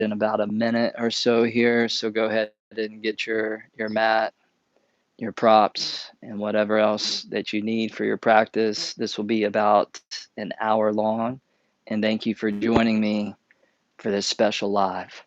in about a minute or so here. So go ahead and get your mat, your props, and whatever else that you need for your practice. This will be about an hour long. And thank you for joining me for this special live.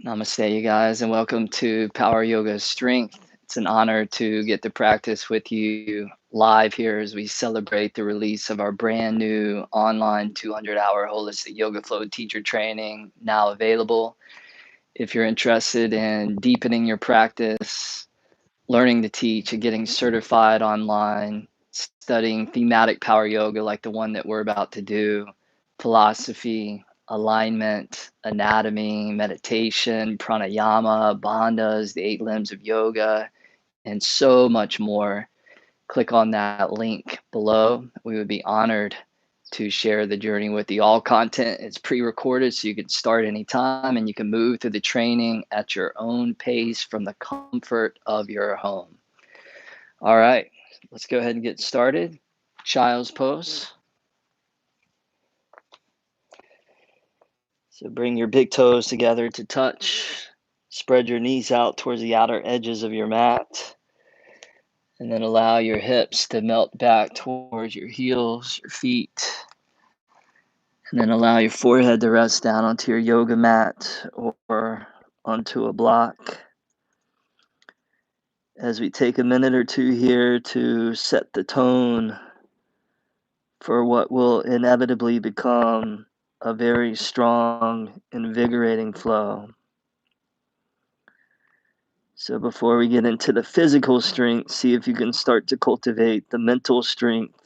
Namaste, you guys, and welcome to Power Yoga Strength. It's an honor to get to practice with you live here as we celebrate the release of our brand new online 200-hour holistic yoga flow teacher training, now available. If you're interested in deepening your practice, learning to teach, and getting certified online, studying thematic power yoga like the one that we're about to do, philosophy, alignment, anatomy, meditation, pranayama, bandhas, the 8 limbs of yoga, and so much more, click on that link below. We would be honored to share the journey with you. All content is pre-recorded, so you can start anytime and you can move through the training at your own pace from the comfort of your home. All right, let's go ahead and get started. Child's pose. So bring your big toes together to touch. Spread your knees out towards the outer edges of your mat. And then allow your hips to melt back towards your heels, your feet. And then allow your forehead to rest down onto your yoga mat or onto a block. As we take a minute or two here to set the tone for what will inevitably become a very strong, invigorating flow. So before we get into the physical strength, see if you can start to cultivate the mental strength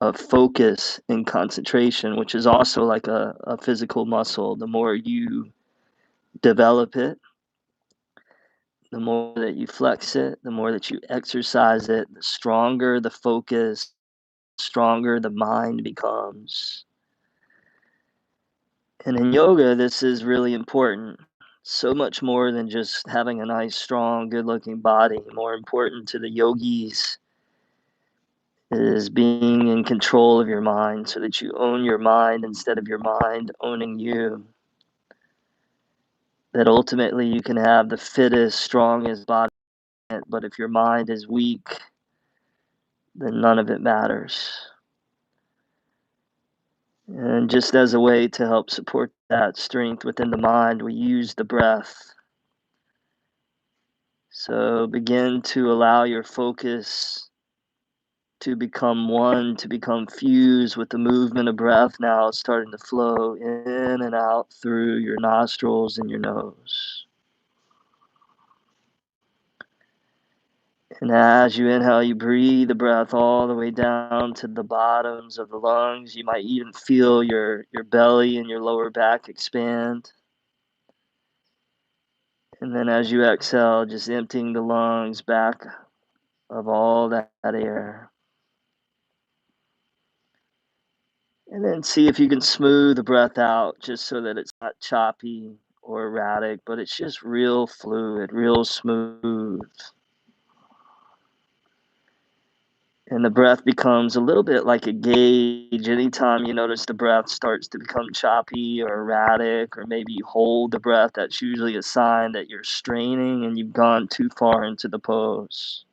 of focus and concentration, which is also like a physical muscle. The more you develop it, the more that you flex it, the more that you exercise it, the stronger the focus, stronger the mind becomes. And in yoga, this is really important. So much more than just having a nice, strong, good-looking body. More important to the yogis is being in control of your mind so that you own your mind instead of your mind owning you. That ultimately you can have the fittest, strongest body, but if your mind is weak, then none of it matters. And just as a way to help support that strength within the mind, we use the breath. So begin to allow your focus to become one, to become fused with the movement of breath now starting to flow in and out through your nostrils and your nose. And as you inhale, you breathe the breath all the way down to the bottoms of the lungs. You might even feel your belly and your lower back expand. And then as you exhale, just emptying the lungs back of all that air. And then see if you can smooth the breath out just so that it's not choppy or erratic, but it's just real fluid, real smooth. And the breath becomes a little bit like a gauge. Anytime you notice the breath starts to become choppy or erratic, or maybe you hold the breath, that's usually a sign that you're straining and you've gone too far into the pose.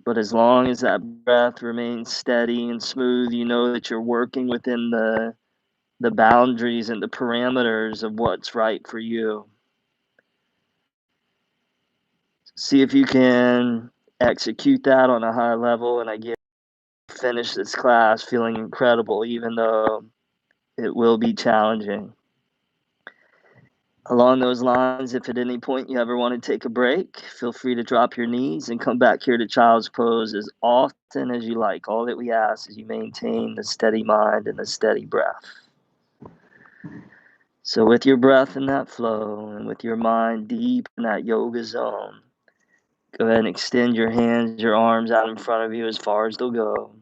But as long as that breath remains steady and smooth, you know that you're working within the boundaries and the parameters of what's right for you. See if you can execute that on a high level, and I get finish this class feeling incredible, even though it will be challenging. Along those lines, if at any point you ever want to take a break, feel free to drop your knees and come back here to child's pose as often as you like. All that we ask is you maintain the steady mind and the steady breath. So with your breath in that flow and with your mind deep in that yoga zone, go ahead and extend your hands, your arms out in front of you as far as they'll go.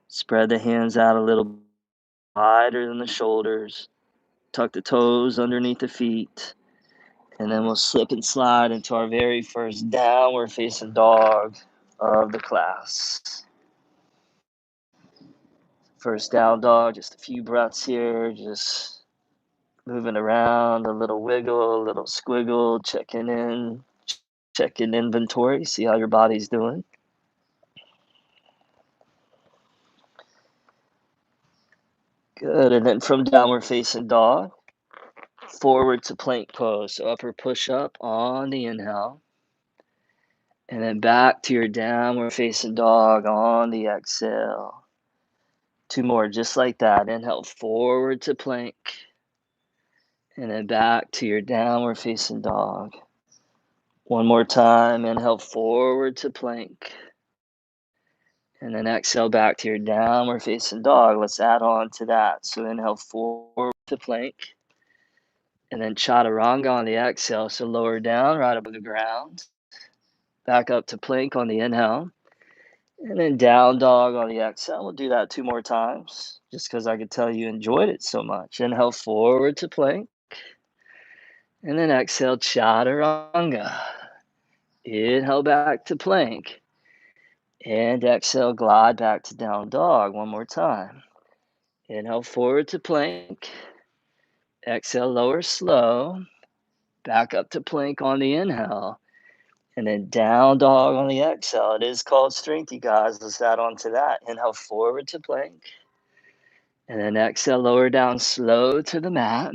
Spread the hands out a little wider than the shoulders. Tuck the toes underneath the feet. And then we'll slip and slide into our very first downward facing dog of the class. First down dog, just a few breaths here, just moving around, a little wiggle, a little squiggle, checking inventory, see how your body's doing. Good, and then from downward facing dog, forward to plank pose. So upper push up on the inhale. And then back to your downward facing dog on the exhale. 2 more, just like that. Inhale forward to plank. And then back to your downward facing dog. 1 more time. Inhale forward to plank. And then exhale back to your downward facing dog. Let's add on to that. So inhale forward to plank. And then chaturanga on the exhale. So lower down right above the ground. Back up to plank on the inhale. And then down dog on the exhale. We'll do that 2 more times, just because I could tell you enjoyed it so much. Inhale forward to plank. And then exhale, chaturanga. Inhale back to plank. And exhale, glide back to down dog 1 more time. Inhale forward to plank. Exhale, lower slow. Back up to plank on the inhale. And then down dog on the exhale. It is called strength, you guys. Let's add on to that. Inhale forward to plank. And then exhale, lower down slow to the mat.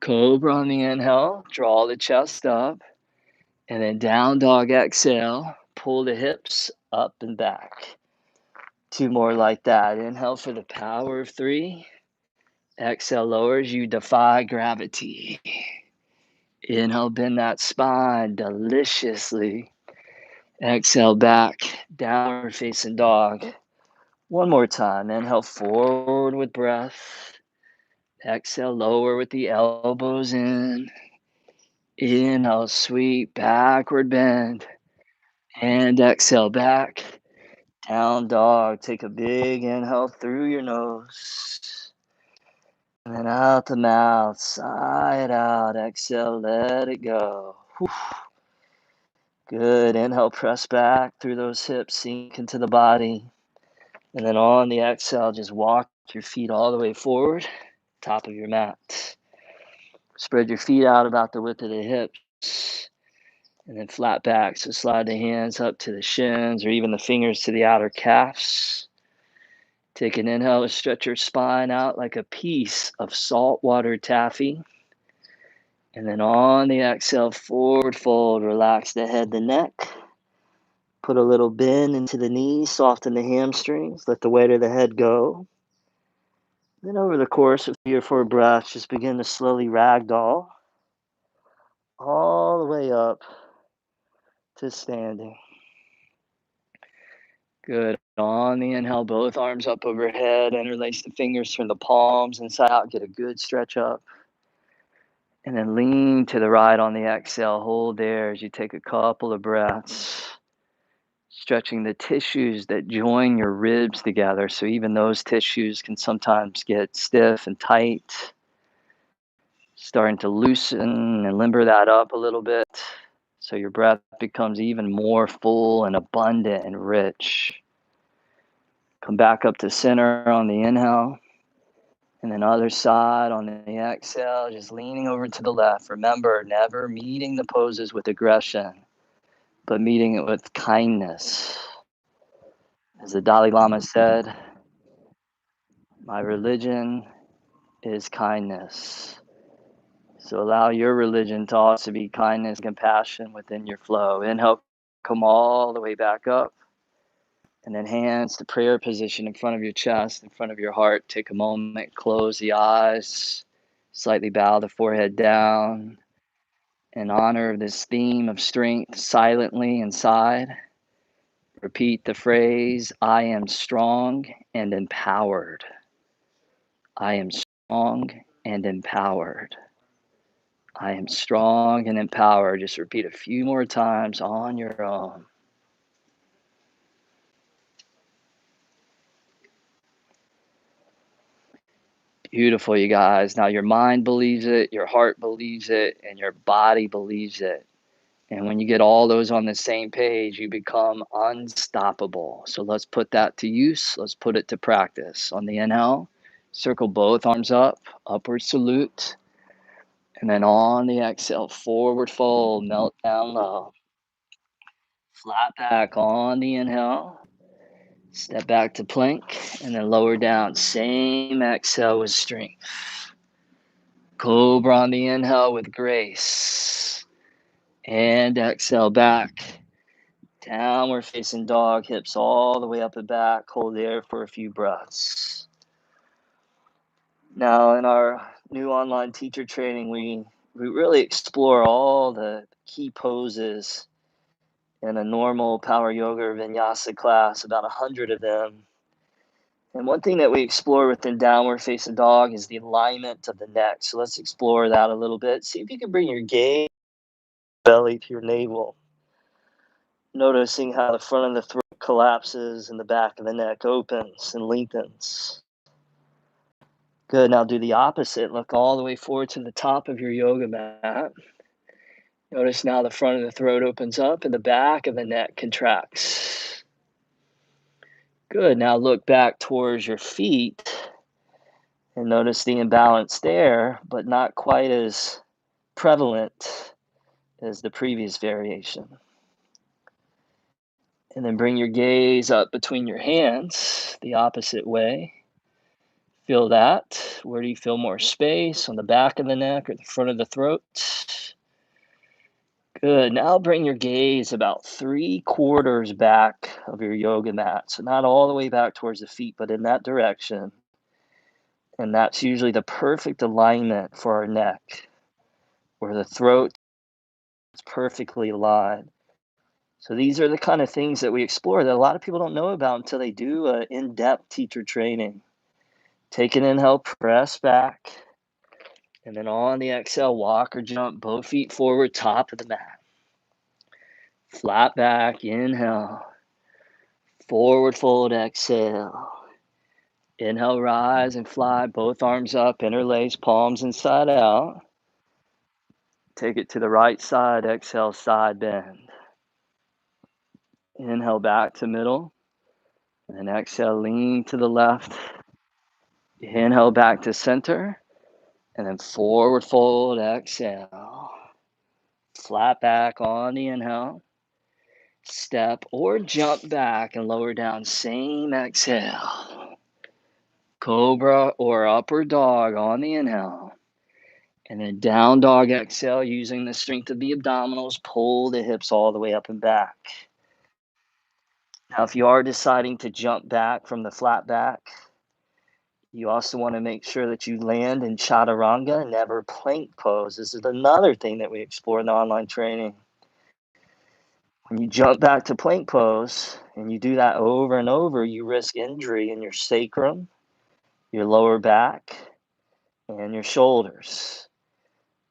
Cobra on the inhale. Draw the chest up. And then down dog exhale. Pull the hips up and back. 2 more like that. Inhale for the power of 3. Exhale, lowers, you defy gravity. Inhale, bend that spine deliciously. Exhale, back, downward facing dog. 1 more time. Inhale, forward with breath. Exhale, lower with the elbows in. Inhale, sweep, backward bend. And exhale, back, down dog. Take a big inhale through your nose. And then out the mouth, sigh it out. Exhale, let it go. Whew. Good. Inhale, press back through those hips, sink into the body. And then on the exhale, just walk your feet all the way forward, top of your mat. Spread your feet out about the width of the hips. And then flat back. So slide the hands up to the shins or even the fingers to the outer calves. Take an inhale to stretch your spine out like a piece of saltwater taffy. And then on the exhale, forward fold, relax the head, the neck. Put a little bend into the knees, soften the hamstrings, let the weight of the head go. Then over the course of 3 or 4 breaths, just begin to slowly ragdoll all the way up to standing. Good. On the inhale, both arms up overhead, interlace the fingers from the palms inside out, get a good stretch up. And then lean to the right on the exhale. Hold there as you take a couple of breaths, stretching the tissues that join your ribs together. So even those tissues can sometimes get stiff and tight. Starting to loosen and limber that up a little bit so your breath becomes even more full and abundant and rich. Come back up to center on the inhale. And then other side on the exhale, just leaning over to the left. Remember, never meeting the poses with aggression, but meeting it with kindness. As the Dalai Lama said, my religion is kindness. So allow your religion to also be kindness and compassion within your flow. Inhale, come all the way back up. And then hands to prayer position in front of your chest, in front of your heart. Take a moment, close the eyes. Slightly bow the forehead down in honor of this theme of strength silently inside. Repeat the phrase, I am strong and empowered. I am strong and empowered. I am strong and empowered. Just repeat a few more times on your own. Beautiful, you guys. Now your mind believes it, your heart believes it, and your body believes it. And when you get all those on the same page, you become unstoppable. So let's put that to use. Let's put it to practice. On the inhale, circle both arms up, upward salute. And then on the exhale, forward fold, melt down low. Flat back on the inhale. Step back to plank and then lower down. Same exhale with strength. Cobra on the inhale with grace. And exhale back. Downward facing dog, hips all the way up and back. Hold there for a few breaths. Now in our new online teacher training, we really explore all the key poses in a normal power yoga or vinyasa class, about 100 of them. And one thing that we explore within downward facing dog is the alignment of the neck. So let's explore that a little bit. See if you can bring your gaze belly to your navel. Noticing how the front of the throat collapses and the back of the neck opens and lengthens. Good. Now do the opposite. Look all the way forward to the top of your yoga mat. Notice now the front of the throat opens up and the back of the neck contracts. Good. Now look back towards your feet and notice the imbalance there, but not quite as prevalent as the previous variation. And then bring your gaze up between your hands, the opposite way. Feel that. Where do you feel more space? On the back of the neck or the front of the throat? Good. Now bring your gaze about 3/4 back of your yoga mat. So not all the way back towards the feet, but in that direction. And that's usually the perfect alignment for our neck, where the throat is perfectly aligned. So these are the kind of things that we explore that a lot of people don't know about until they do an in-depth teacher training. Take an inhale, press back. And then on the exhale, walk or jump both feet forward, top of the mat. Flat back, inhale. Forward fold, exhale. Inhale, rise and fly, both arms up, interlace, palms inside out. Take it to the right side, exhale, side bend. Inhale, back to middle. And exhale, lean to the left. Inhale, back to center. And then forward fold, exhale. Flat back on the inhale. Step or jump back and lower down, same exhale. Cobra or upward dog on the inhale. And then down dog exhale, using the strength of the abdominals, pull the hips all the way up and back. Now, if you are deciding to jump back from the flat back, you also want to make sure that you land in chaturanga, never plank pose. This is another thing that we explore in the online training. When you jump back to plank pose, and you do that over and over, you risk injury in your sacrum, your lower back, and your shoulders.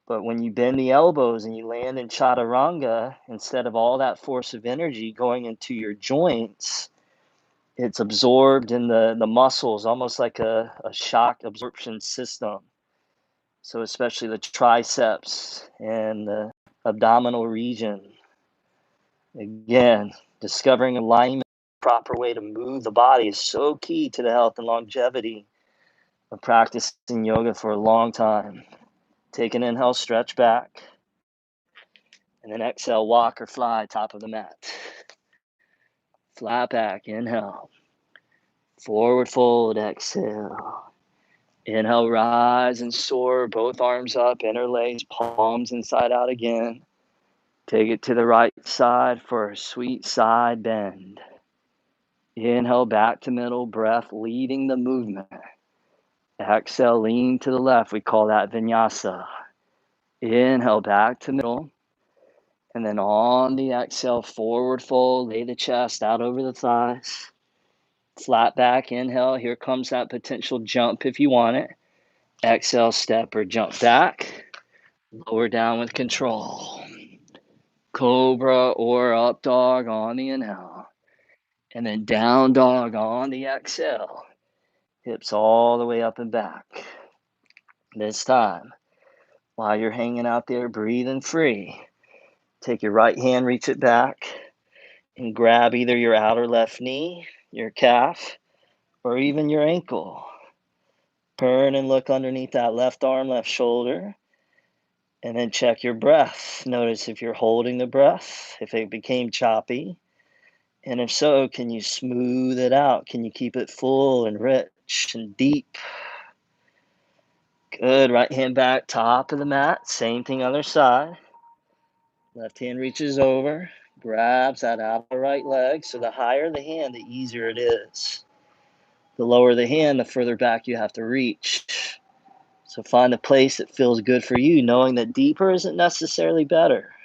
But when you bend the elbows and you land in chaturanga, instead of all that force of energy going into your joints, it's absorbed in the muscles, almost like a shock absorption system. So especially the triceps and the abdominal region. Again, discovering alignment, proper way to move the body is so key to the health and longevity of practicing yoga for a long time. Take an inhale, stretch back, and then exhale, walk or fly, top of the mat. Flat back, inhale. Forward fold, exhale. Inhale, rise and soar, both arms up, interlace, palms inside out again. Take it to the right side for a sweet side bend. Inhale, back to middle, breath leading the movement. Exhale, lean to the left. We call that vinyasa. Inhale, back to middle. And then on the exhale, forward fold, lay the chest out over the thighs. Flat back, inhale. Here comes that potential jump if you want it. Exhale, step or jump back. Lower down with control. Cobra or up dog on the inhale. And then down dog on the exhale. Hips all the way up and back. This time, while you're hanging out there breathing free, take your right hand, reach it back, and grab either your outer left knee, your calf, or even your ankle. Turn and look underneath that left arm, left shoulder, and then check your breath. Notice if you're holding the breath, if it became choppy, and if so, can you smooth it out? Can you keep it full and rich and deep? Good. Right hand back, top of the mat. Same thing, other side. Left hand reaches over, grabs that outer right leg. So the higher the hand, the easier it is. The lower the hand, the further back you have to reach. So find a place that feels good for you, knowing that deeper isn't necessarily better.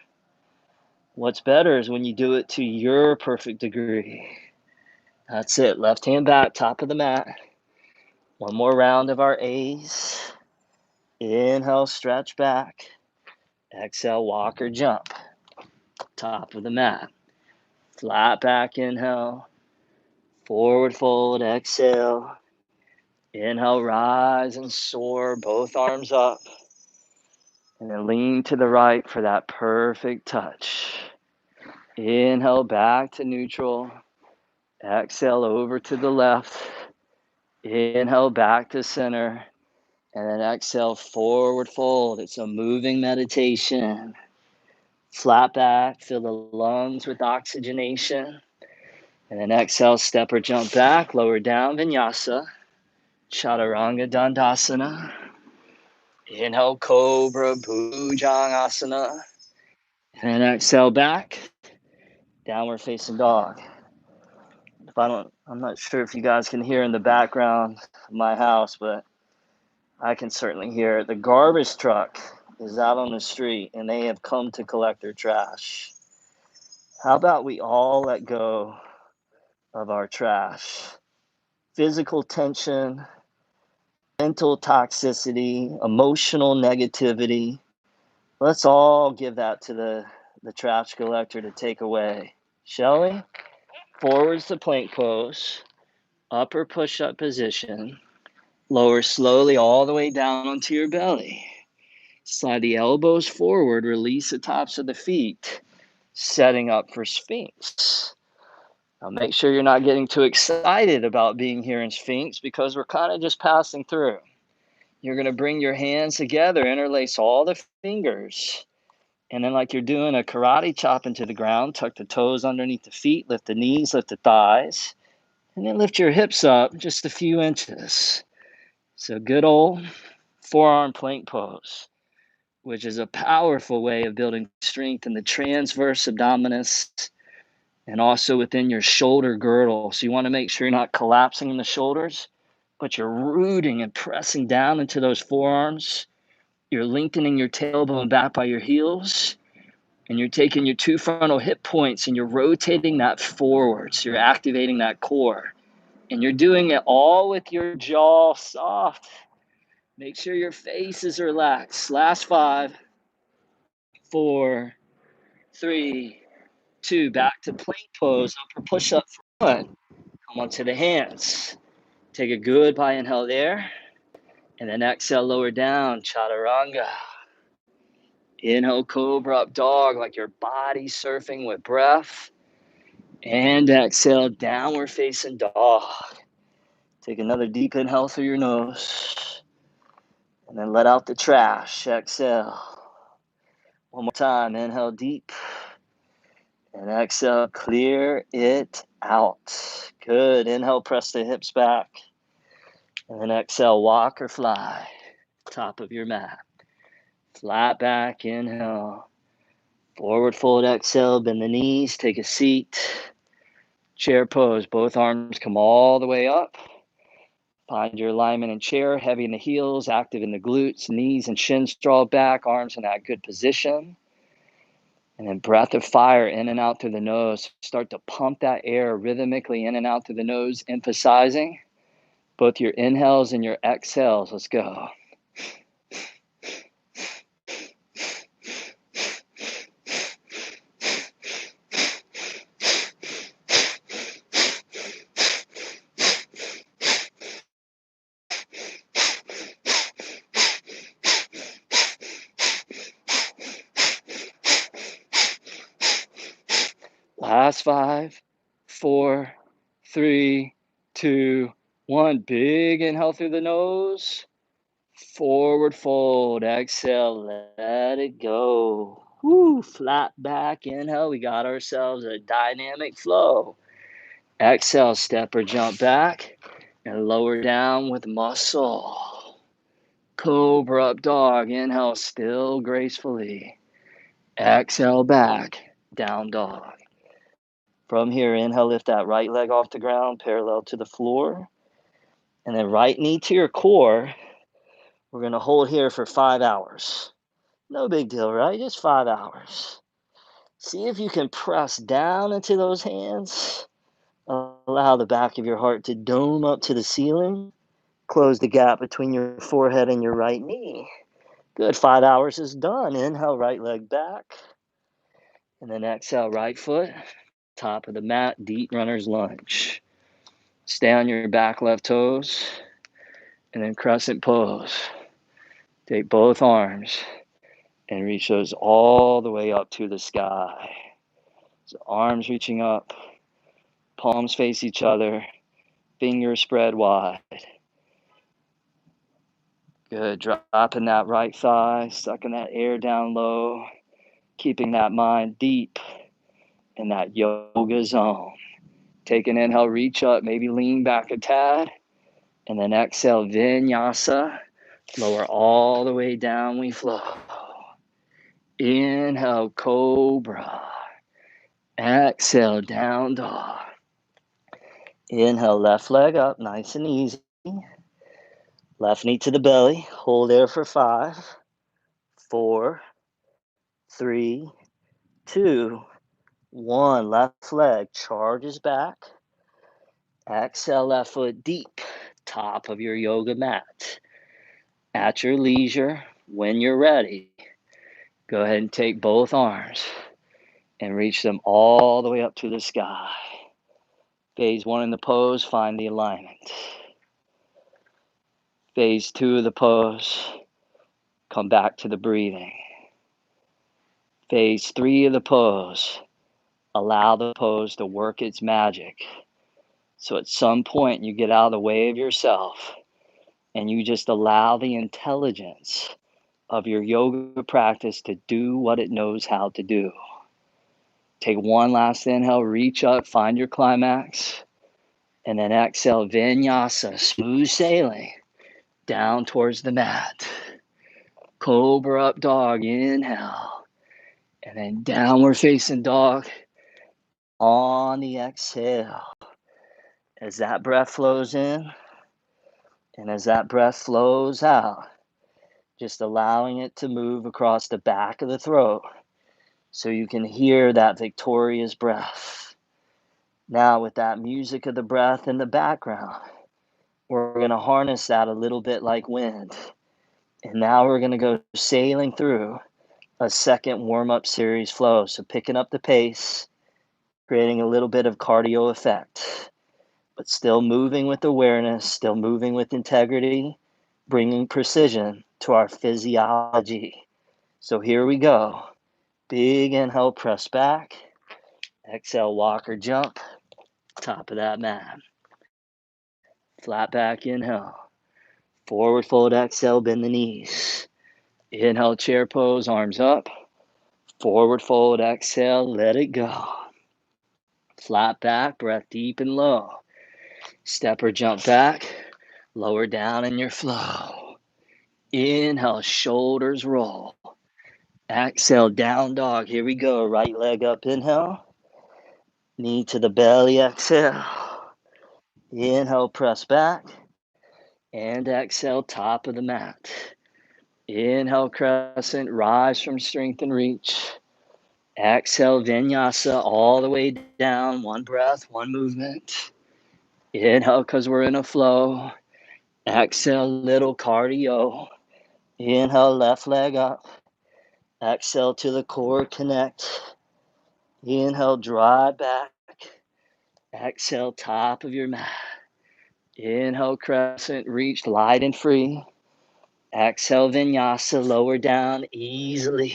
What's better is when you do it to your perfect degree. That's it. Left hand back, top of the mat. One more round of our A's. Inhale, stretch back. Exhale, walk or jump. Top of the mat. Flat back, inhale. Forward fold, exhale. Inhale, rise and soar, both arms up. And then lean to the right for that perfect touch. Inhale, back to neutral. Exhale, over to the left. Inhale, back to center. And then exhale, forward fold. It's a moving meditation. Flat back, fill the lungs with oxygenation. And then exhale, step or jump back, lower down, vinyasa. Chaturanga Dandasana. Inhale, Cobra, Bhujangasana. And then exhale back, downward facing dog. I'm not sure if you guys can hear in the background of my house, but I can certainly hear it. The garbage truck is out on the street and they have come to collect their trash. How about we all let go of our trash? Physical tension, mental toxicity, emotional negativity. Let's all give that to the trash collector to take away, shall we? Forwards to plank pose, upper push-up position, lower slowly all the way down onto your belly. Slide the elbows forward, release the tops of the feet, setting up for Sphinx. Now make sure you're not getting too excited about being here in Sphinx because we're kind of just passing through. You're going to bring your hands together, interlace all the fingers, and then like you're doing a karate chop into the ground, tuck the toes underneath the feet, lift the knees, lift the thighs, and then lift your hips up just a few inches. So good old forearm plank pose, which is a powerful way of building strength in the transverse abdominis and also within your shoulder girdle. So you want to make sure you're not collapsing in the shoulders, but you're rooting and pressing down into those forearms. You're lengthening your tailbone back by your heels, and you're taking your two frontal hip points and you're rotating that forward. So you're activating that core, and you're doing it all with your jaw soft. Make sure your face is relaxed. Last 5, 4, 3, 2. Back to plank pose, upper push up for 1. Come onto the hands. Take a goodbye inhale there. And then exhale, lower down, chaturanga. Inhale, cobra up dog, like your body surfing with breath. And exhale, downward facing dog. Take another deep inhale through your nose. And then let out the trash. Exhale. One more time. Inhale deep. And exhale, clear it out. Good. Inhale, press the hips back. And then exhale, walk or fly. Top of your mat. Flat back, inhale. Forward fold, exhale, bend the knees, take a seat. Chair pose, both arms come all the way up. Find your alignment in chair, heavy in the heels, active in the glutes, knees and shins draw back, arms in that good position. And then breath of fire in and out through the nose. Start to pump that air rhythmically in and out through the nose, emphasizing both your inhales and your exhales. Let's go. Last 5, 4, 3, 2, 1. Big inhale through the nose. Forward fold. Exhale. Let it go. Woo. Flat back. Inhale. We got ourselves a dynamic flow. Exhale. Step or jump back. And lower down with muscle. Cobra up dog. Inhale. Still gracefully. Exhale back. Down dog. From here, inhale, lift that right leg off the ground, parallel to the floor. And then right knee to your core. We're going to hold here for 5 hours. No big deal, right? Just 5 hours. See if you can press down into those hands. Allow the back of your heart to dome up to the ceiling. Close the gap between your forehead and your right knee. Good. 5 hours is done. Inhale, right leg back. And then exhale, right foot. Top of the mat, deep runner's lunge. Stay on your back left toes, and then crescent pose. Take both arms and reach those all the way up to the sky. So arms reaching up, palms face each other, fingers spread wide. Good. Dropping that right thigh, sucking that air down low, keeping that mind deep in that yoga zone. Take an inhale, reach up, maybe lean back a tad, and then exhale, vinyasa. Lower all the way down, we flow. Inhale, cobra. Exhale, down dog. Inhale, left leg up, nice and easy. Left knee to the belly. Hold there for 5, 4, 3, 2, 1. Left leg charges back. Exhale, left foot deep, top of your yoga mat. At your leisure, when you're ready, go ahead and take both arms and reach them all the way up to the sky. Phase 1 in the pose, find the alignment. Phase 2 of the pose, come back to the breathing. Phase 3 of the pose, allow the pose to work its magic. So at some point you get out of the way of yourself and you just allow the intelligence of your yoga practice to do what it knows how to do. Take one last inhale, reach up, find your climax, and then exhale, vinyasa, smooth sailing down towards the mat. Cobra up dog, inhale, and then downward facing dog on the exhale. As that breath flows in and as that breath flows out, just allowing it to move across the back of the throat so you can hear that victorious breath. Now with that music of the breath in the background, we're going to harness that a little bit like wind. And now we're going to go sailing through a second warm-up series flow. So picking up the pace, creating a little bit of cardio effect, but still moving with awareness, still moving with integrity, bringing precision to our physiology. So here we go. Big inhale, press back. Exhale, walk or jump. Top of that mat. Flat back, inhale. Forward fold, exhale, bend the knees. Inhale, chair pose, arms up. Forward fold, exhale, let it go. Flat back, breath deep and low. Step or jump back, lower down in your flow. Inhale, shoulders roll. Exhale, down dog. Here we go. Right leg up, inhale. Knee to the belly, exhale. Inhale, press back. And exhale, top of the mat. Inhale, crescent, rise from strength and reach. Exhale, vinyasa, all the way down. One breath, one movement. Inhale, because we're in a flow. Exhale, little cardio. Inhale, left leg up. Exhale to the core, connect. Inhale, drive back. Exhale, top of your mat. Inhale, crescent, reach light and free. Exhale, vinyasa, lower down easily.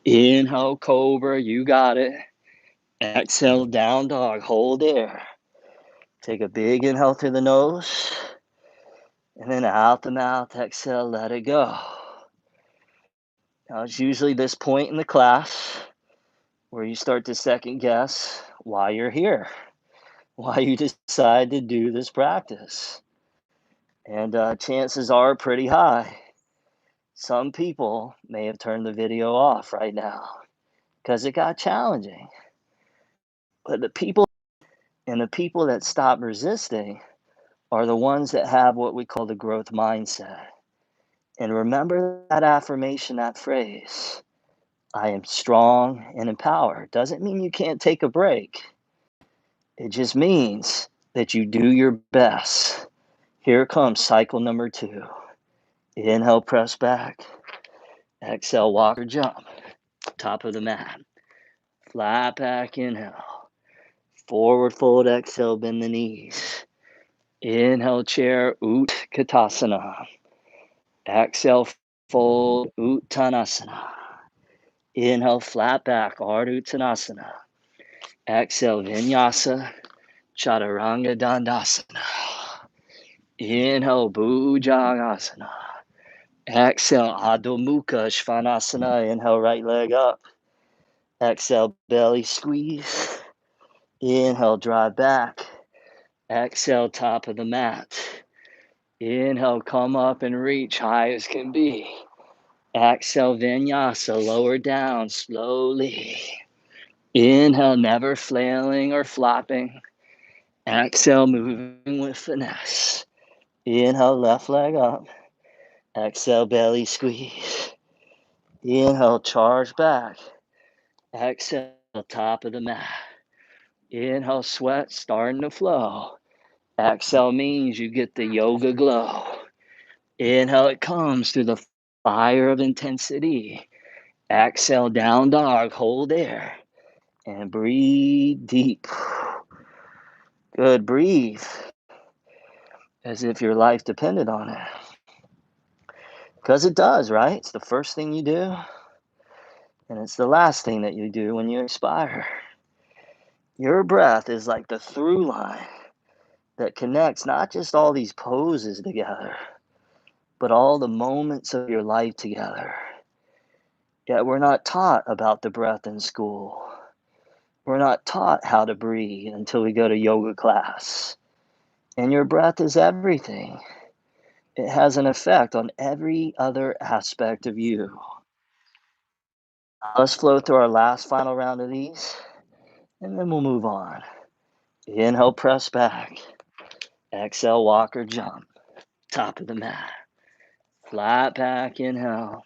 Inhale, cobra, you got it. Exhale, down dog, hold there. Take a big inhale through the nose. And then out the mouth, exhale, let it go. Now, it's usually this point in the class where you start to second guess why you're here, why you decide to do this practice. And chances are pretty high. Some people may have turned the video off right now because it got challenging. But the people that stop resisting are the ones that have what we call the growth mindset. And remember that affirmation, that phrase, I am strong and empowered. Doesn't mean you can't take a break. It just means that you do your best. Here comes cycle number 2. Inhale, press back. Exhale, walk or jump. Top of the mat. Flat back, inhale. Forward fold, exhale, bend the knees. Inhale, chair, Utkatasana. Exhale, fold, Uttanasana. Inhale, flat back, Ardha Uttanasana. Exhale, Vinyasa, Chaturanga Dandasana. Inhale, Bhujangasana. Exhale, Adho Mukha Svanasana. Inhale, right leg up. Exhale, belly squeeze. Inhale, drive back. Exhale, top of the mat. Inhale, come up and reach high as can be. Exhale, vinyasa, lower down slowly. Inhale, never flailing or flopping. Exhale, moving with finesse. Inhale, left leg up. Exhale, belly squeeze. Inhale, charge back. Exhale, top of the mat. Inhale, sweat starting to flow. Exhale means you get the yoga glow. Inhale, it comes through the fire of intensity. Exhale, down dog, hold air. And breathe deep. Good, breathe. As if your life depended on it. Because it does, right? It's the first thing you do. And it's the last thing that you do when you expire. Your breath is like the through line that connects not just all these poses together, but all the moments of your life together. Yet we're not taught about the breath in school. We're not taught how to breathe until we go to yoga class. And your breath is everything. It has an effect on every other aspect of you. Let's flow through our last final round of these, and then we'll move on. Inhale, press back. Exhale, walk or jump. Top of the mat. Flat back, inhale.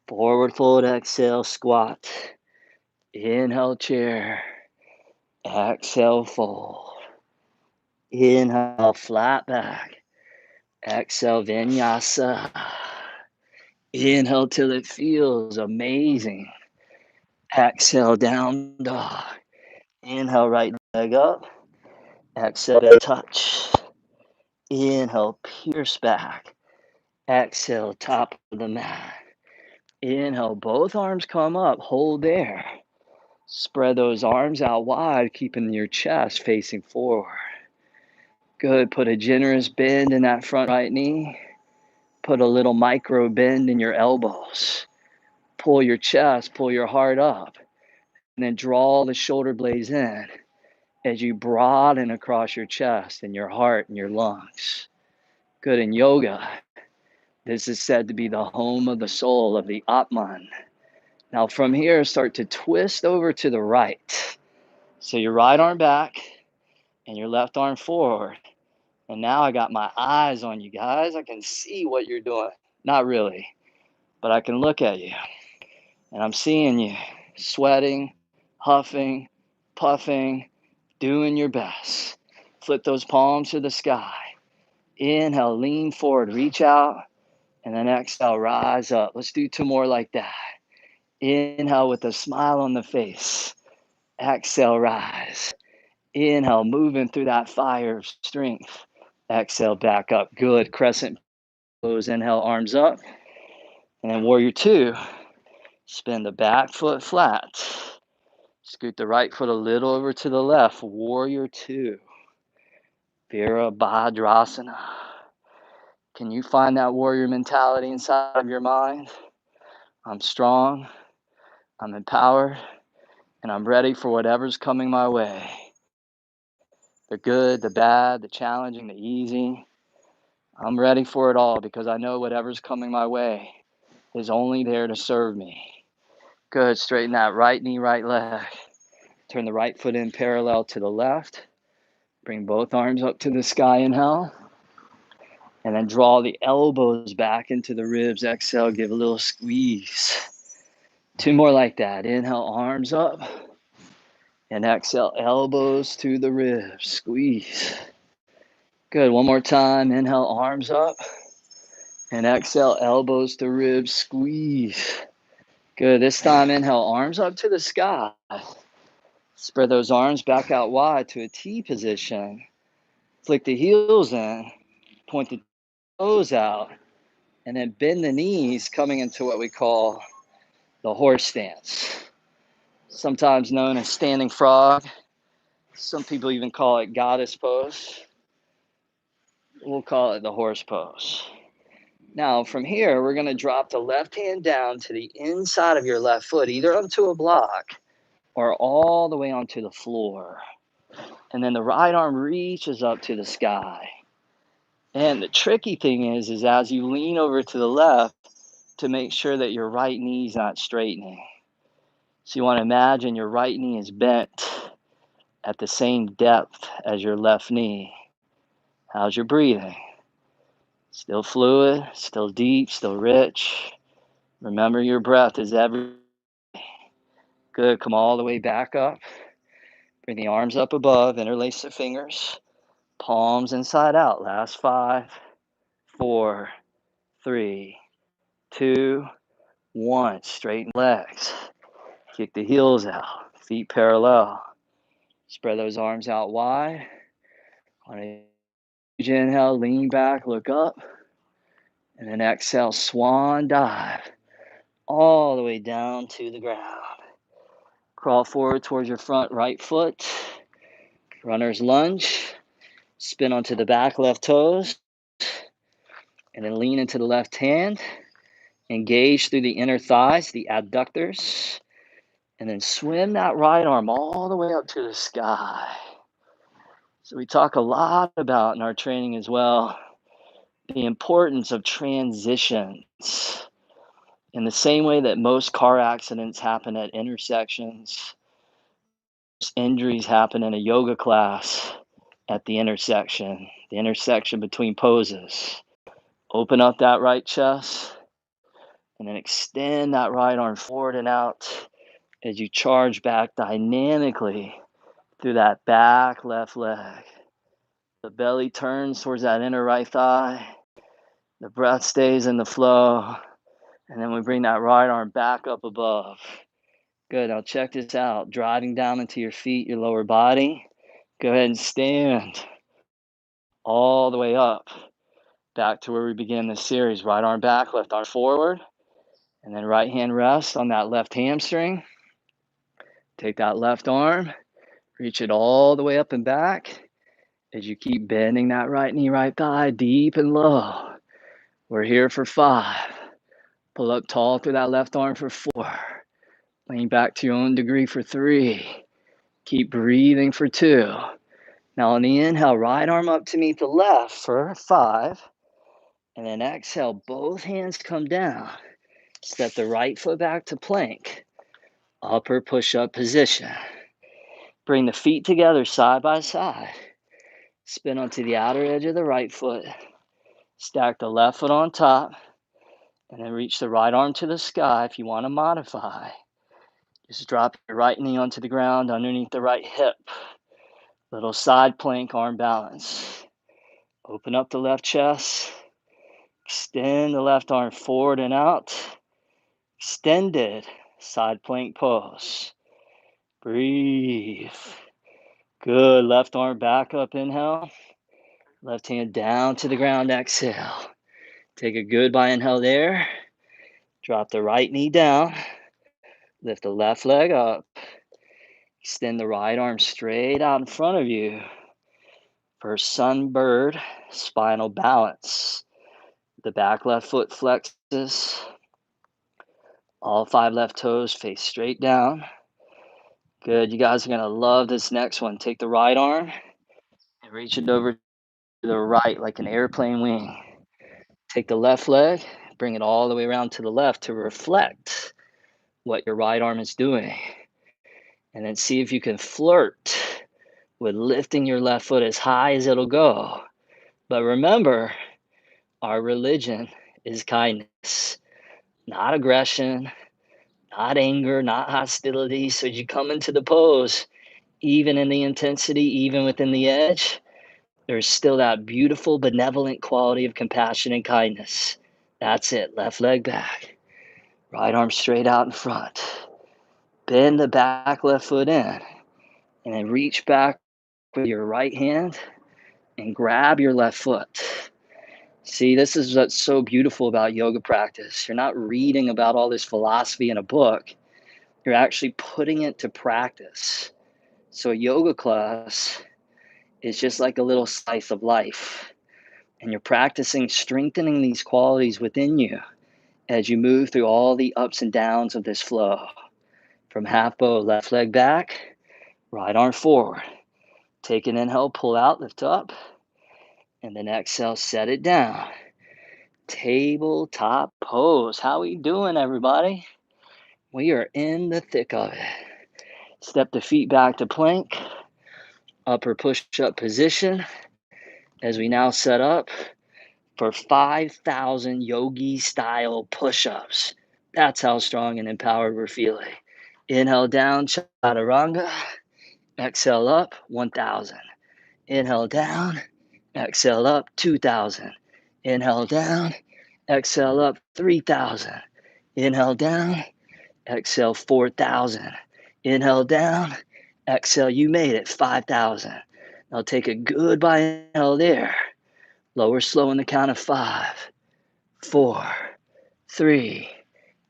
Forward fold, exhale, squat. Inhale, chair. Exhale, fold. Inhale, flat back. Exhale, vinyasa. Inhale till it feels amazing. Exhale, down dog. Inhale, right leg up. Exhale, touch. Inhale, pierce back. Exhale, top of the mat. Inhale, both arms come up. Hold there. Spread those arms out wide, keeping your chest facing forward. Good. Put a generous bend in that front right knee. Put a little micro bend in your elbows. Pull your chest, pull your heart up. And then draw the shoulder blades in as you broaden across your chest and your heart and your lungs. Good. In yoga, this is said to be the home of the soul, of the Atman. Now from here, start to twist over to the right. So your right arm back and your left arm forward. And now I got my eyes on you guys. I can see what you're doing. Not really, but I can look at you. And I'm seeing you sweating, huffing, puffing, doing your best. Flip those palms to the sky. Inhale, lean forward, reach out, and then exhale, rise up. Let's do 2 more like that. Inhale with a smile on the face. Exhale, rise. Inhale, moving through that fire of strength. Exhale, back up. Good. Crescent pose. Inhale, arms up. And then warrior 2. Spin the back foot flat. Scoot the right foot a little over to the left. Warrior 2. Virabhadrasana. Can you find that warrior mentality inside of your mind? I'm strong, I'm empowered, and I'm ready for whatever's coming my way. The good, the bad, the challenging, the easy. I'm ready for it all because I know whatever's coming my way is only there to serve me. Good. Straighten that right knee, right leg. Turn the right foot in parallel to the left. Bring both arms up to the sky. Inhale. And then draw the elbows back into the ribs. Exhale. Give a little squeeze. 2 more like that. Inhale, arms up. And exhale, elbows to the ribs. Squeeze. Good. 1 more time. Inhale, arms up. And exhale, elbows to ribs. Squeeze. Good. This time, inhale, arms up to the sky. Spread those arms back out wide to a T position. Flick the heels in. Point the toes out. And then bend the knees, coming into what we call the horse stance. Sometimes known as standing frog. Some people even call it goddess pose. We'll call it the horse pose. Now, from here, we're going to drop the left hand down to the inside of your left foot, either onto a block or all the way onto the floor. And then the right arm reaches up to the sky. And the tricky thing is as you lean over to the left, to make sure that your right knee is not straightening. So you want to imagine your right knee is bent at the same depth as your left knee. How's your breathing? Still fluid, still deep, still rich. Remember your breath is every. Good. Come all the way back up. Bring the arms up above, interlace the fingers. Palms inside out. Last 5, 4, 3, 2, 1. Straighten legs. Kick the heels out. Feet parallel. Spread those arms out wide. On a huge inhale, lean back, look up. And then exhale, swan dive. All the way down to the ground. Crawl forward towards your front right foot. Runner's lunge. Spin onto the back left toes. And then lean into the left hand. Engage through the inner thighs, the abductors. And then swim that right arm all the way up to the sky. So we talk a lot about in our training as well, the importance of transitions. In the same way that most car accidents happen at intersections, injuries happen in a yoga class at the intersection between poses. Open up that right chest and then extend that right arm forward and out as you charge back dynamically through that back left leg. The belly turns towards that inner right thigh. The breath stays in the flow. And then we bring that right arm back up above. Good. Now check this out. Driving down into your feet, your lower body. Go ahead and stand all the way up. Back to where we began this series. Right arm back, left arm forward. And then right hand rests on that left hamstring. Take that left arm. Reach it all the way up and back. As you keep bending that right knee, right thigh, deep and low. We're here for 5. Pull up tall through that left arm for 4. Lean back to your own degree for 3. Keep breathing for 2. Now on the inhale, right arm up to meet the left for 5. And then exhale, both hands come down. Step the right foot back to plank. Upper push-up position. Bring the feet together side by side. Spin onto the outer edge of the right foot. Stack the left foot on top. And then reach the right arm to the sky if you want to modify. Just drop your right knee onto the ground underneath the right hip. Little side plank arm balance. Open up the left chest. Extend the left arm forward and out. Extended side plank pose. Breathe. Good. Left arm back up. Inhale. Left hand down to the ground. Exhale. Take a goodbye inhale there. Drop the right knee down. Lift the left leg up. Extend the right arm straight out in front of you for sunbird spinal balance. The back left foot flexes. All 5 left toes face straight down. Good. You guys are going to love this next one. Take the right arm and reach it over to the right like an airplane wing. Take the left leg, bring it all the way around to the left to reflect what your right arm is doing. And then see if you can flirt with lifting your left foot as high as it'll go. But remember, our religion is kindness, not aggression, not anger, not hostility. So as you come into the pose, even in the intensity, even within the edge, there's still that beautiful, benevolent quality of compassion and kindness. That's it. Left leg back. Right arm straight out in front. Bend the back left foot in. And then reach back with your right hand and grab your left foot. See, this is what's so beautiful about yoga practice. You're not reading about all this philosophy in a book. You're actually putting it to practice. So a yoga class is just like a little slice of life. And you're practicing strengthening these qualities within you as you move through all the ups and downs of this flow. From half bow, left leg back, right arm forward. Take an inhale, pull out, lift up. And then exhale, set it down. Tabletop pose. How we doing, everybody? We are in the thick of it. Step the feet back to plank. Upper push-up position as we now set up for 5,000 yogi-style push-ups. That's how strong and empowered we're feeling. Inhale down, chaturanga. Exhale up, 1,000. Inhale down. Exhale up, 2,000. Inhale down. Exhale up, 3,000. Inhale down. Exhale, 4,000. Inhale down. Exhale, you made it, 5,000. Now take a goodbye inhale there. Lower slow on the count of 5, 4, 3,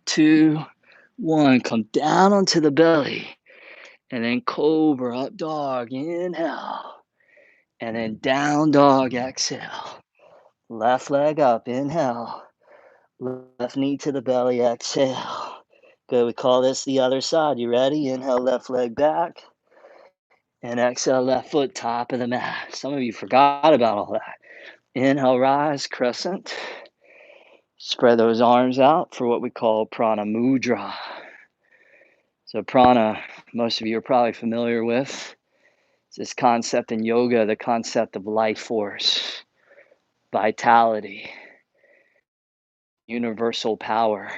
2, 1. Come down onto the belly. And then cobra, up dog, inhale. And then down dog, exhale. Left leg up, inhale. Left knee to the belly, exhale. Good, we call this the other side. You ready? Inhale, left leg back. And exhale, left foot top of the mat. Some of you forgot about all that. Inhale, rise, crescent. Spread those arms out for what we call Prana Mudra. So prana, most of you are probably familiar with. It's this concept in yoga, the concept of life force, vitality, universal power.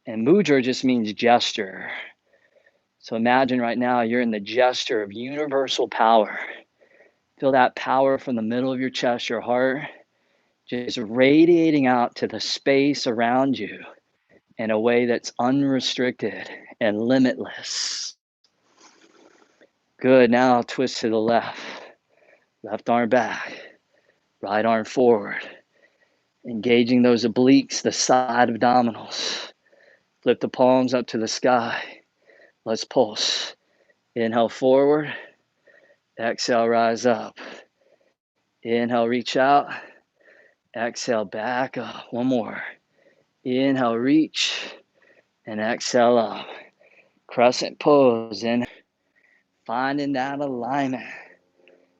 And mudra just means gesture. So imagine right now you're in the gesture of universal power. Feel that power from the middle of your chest, your heart, just radiating out to the space around you in a way that's unrestricted and limitless. Good. Now twist to the left. Left arm back. Right arm forward. Engaging those obliques, the side abdominals. Flip the palms up to the sky. Let's pulse. Inhale forward. Exhale, rise up. Inhale, reach out. Exhale, back up. One more. Inhale, reach. And exhale up. Crescent pose. In. Finding that alignment.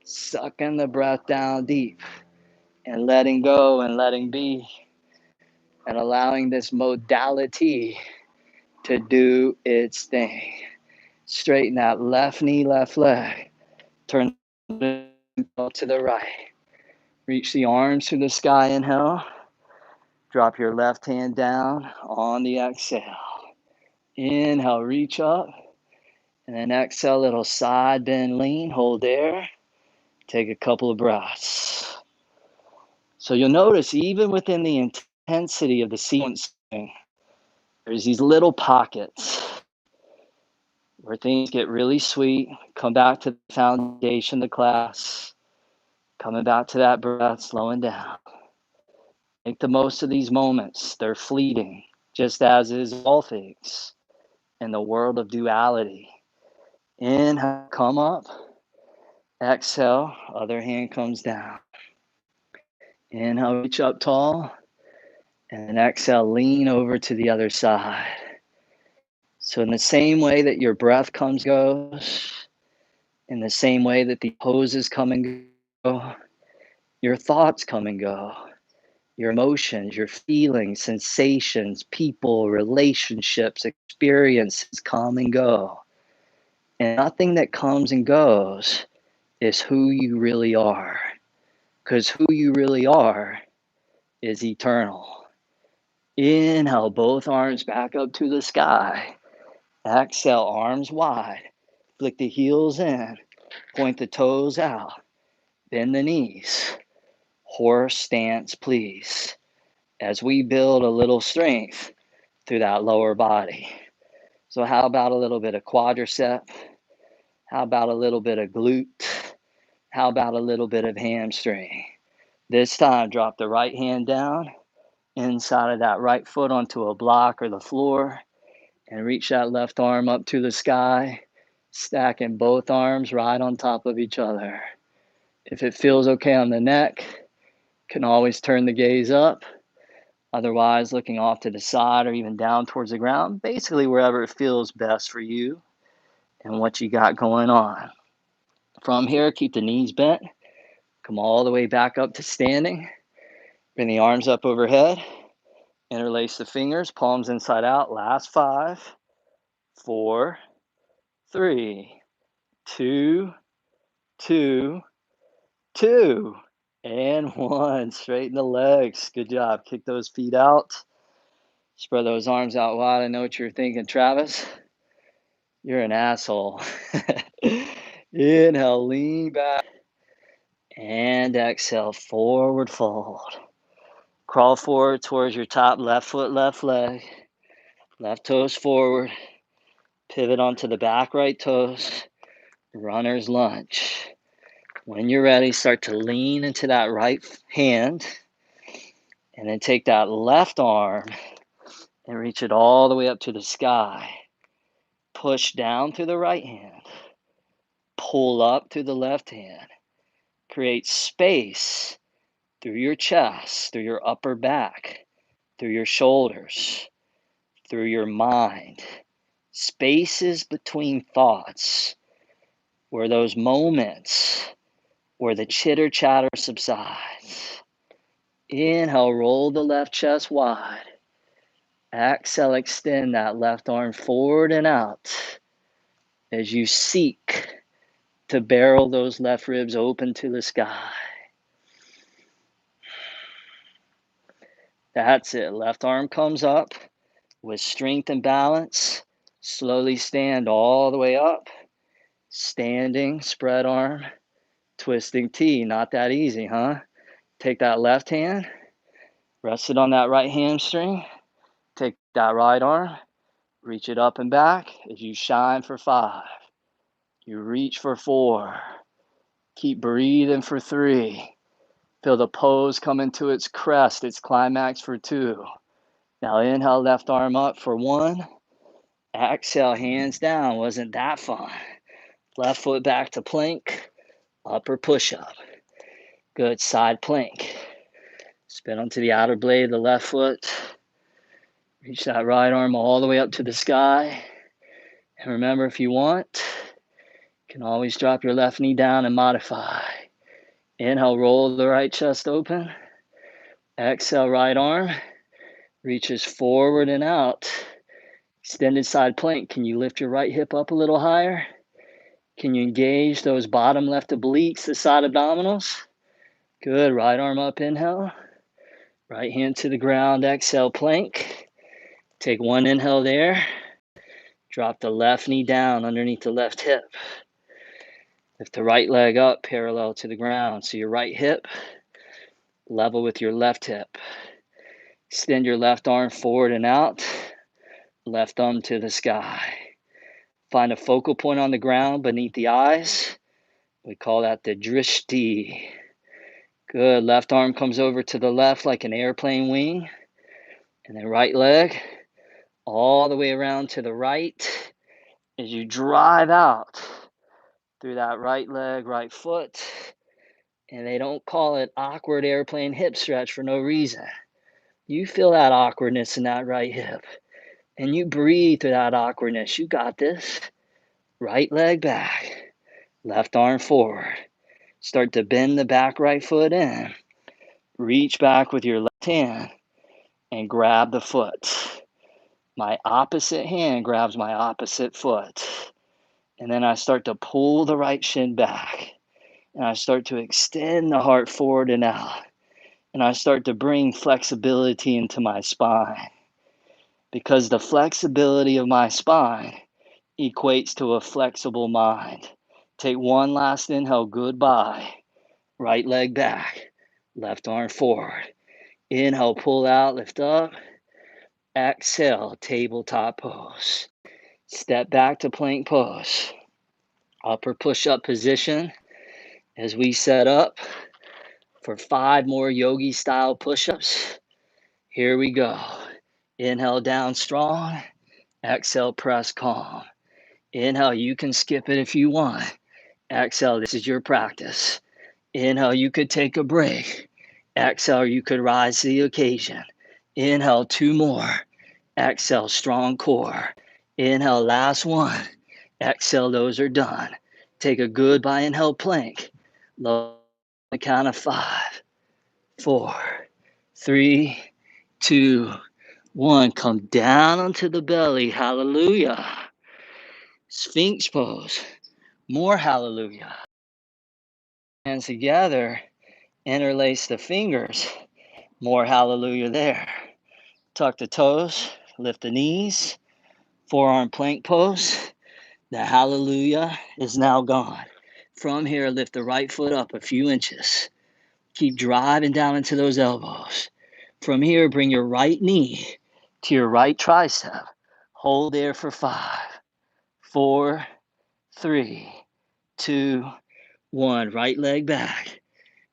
Sucking the breath down deep. And letting go and letting be. And allowing this modality to do its thing. Straighten that left knee, left leg. Turn up to the right. Reach the arms to the sky, inhale. Drop your left hand down on the exhale. Inhale, reach up. And then exhale, little side bend, lean, hold there. Take a couple of breaths. So you'll notice even within the intensity of the sequencing, there's these little pockets where things get really sweet. Come back to the foundation of the class. Coming back to that breath, slowing down. Make the most of these moments. They're fleeting, just as is all things in the world of duality. Inhale, come up. Exhale, other hand comes down. Inhale, reach up tall. And then exhale, lean over to the other side. So in the same way that your breath comes and goes, in the same way that the poses come and go, your thoughts come and go. Your emotions, your feelings, sensations, people, relationships, experiences come and go. And nothing that comes and goes is who you really are. Because who you really are is eternal. Inhale, both arms back up to the sky. Exhale, arms wide. Flick the heels in. Point the toes out. Bend the knees. Horse stance, please. As we build a little strength through that lower body. So how about a little bit of quadricep? How about a little bit of glute? How about a little bit of hamstring? This time, drop the right hand down, inside of that right foot onto a block or the floor, and reach that left arm up to the sky, stacking both arms right on top of each other. If it feels okay on the neck, can always turn the gaze up. Otherwise, looking off to the side or even down towards the ground, basically wherever it feels best for you and what you got going on. From here, keep the knees bent. Come all the way back up to standing. Bring the arms up overhead. Interlace the fingers, palms inside out. Last 5, 4, 3, 2, 2, 2, and 1. Straighten the legs. Good job. Kick those feet out. Spread those arms out wide. I know what you're thinking, Travis. You're an asshole. Inhale, lean back. And exhale, forward fold. Crawl forward towards your top left foot, left leg. Left toes forward. Pivot onto the back right toes. Runner's lunge. When you're ready, start to lean into that right hand. And then take that left arm and reach it all the way up to the sky. Push down through the right hand. Pull up through the left hand. Create space through your chest, through your upper back, through your shoulders, through your mind. Spaces between thoughts, where those moments where the chitter chatter subsides. Inhale, roll the left chest wide. Exhale, extend that left arm forward and out as you seek to barrel those left ribs open to the sky. That's it. Left arm comes up with strength and balance. Slowly stand all the way up. Standing, spread arm, twisting T. Not that easy, huh? Take that left hand, rest it on that right hamstring. Take that right arm, reach it up and back as you shine for 5. You reach for 4. Keep breathing for 3. Feel the pose come into its crest, its climax for 2. Now inhale, left arm up for 1. Exhale, hands down. Wasn't that fun? Left foot back to plank, upper push-up. Good, side plank. Spin onto the outer blade of the left foot. Reach that right arm all the way up to the sky. And remember, if you want, you can always drop your left knee down and modify. Inhale, roll the right chest open. Exhale, right arm reaches forward and out. Extended side plank. Can you lift your right hip up a little higher? Can you engage those bottom left obliques, the side abdominals? Good. Right arm up, inhale. Right hand to the ground, exhale, plank. Take one inhale there. Drop the left knee down underneath the left hip. Lift the right leg up parallel to the ground. So your right hip level with your left hip. Extend your left arm forward and out. Left thumb to the sky. Find a focal point on the ground beneath the eyes. We call that the drishti. Good. Left arm comes over to the left like an airplane wing. And then right leg all the way around to the right as you drive out through that right leg, right foot. And they don't call it awkward airplane hip stretch for no reason. You feel that awkwardness in that right hip. And you breathe through that awkwardness. You got this. Right leg back. Left arm forward. Start to bend the back right foot in. Reach back with your left hand and grab the foot. My opposite hand grabs my opposite foot. And then I start to pull the right shin back. And I start to extend the heart forward and out. And I start to bring flexibility into my spine. Because the flexibility of my spine equates to a flexible mind. Take one last inhale, goodbye. Right leg back, left arm forward. Inhale, pull out, lift up. Exhale, tabletop pose. Step back to plank pose. Upper push-up position as we set up for 5 more yogi style push-ups. Here we go. Inhale, down strong. Exhale, press calm. Inhale, you can skip it if you want. Exhale, this is your practice. Inhale, you could take a break. Exhale, you could rise to the occasion. Inhale, 2 more. Exhale, strong core. Inhale, last one. Exhale, those are done. Take a goodbye inhale, plank. Low on the count of 5, 4, 3, 2, 1. Come down onto the belly. Hallelujah. Sphinx pose. More hallelujah. Hands together. Interlace the fingers. More hallelujah there. Tuck the toes. Lift the knees. Forearm plank pose. The hallelujah is now gone. From here, lift the right foot up a few inches. Keep driving down into those elbows. From here, bring your right knee to your right tricep. Hold there for 5, 4, 3, 2, 1. Right leg back.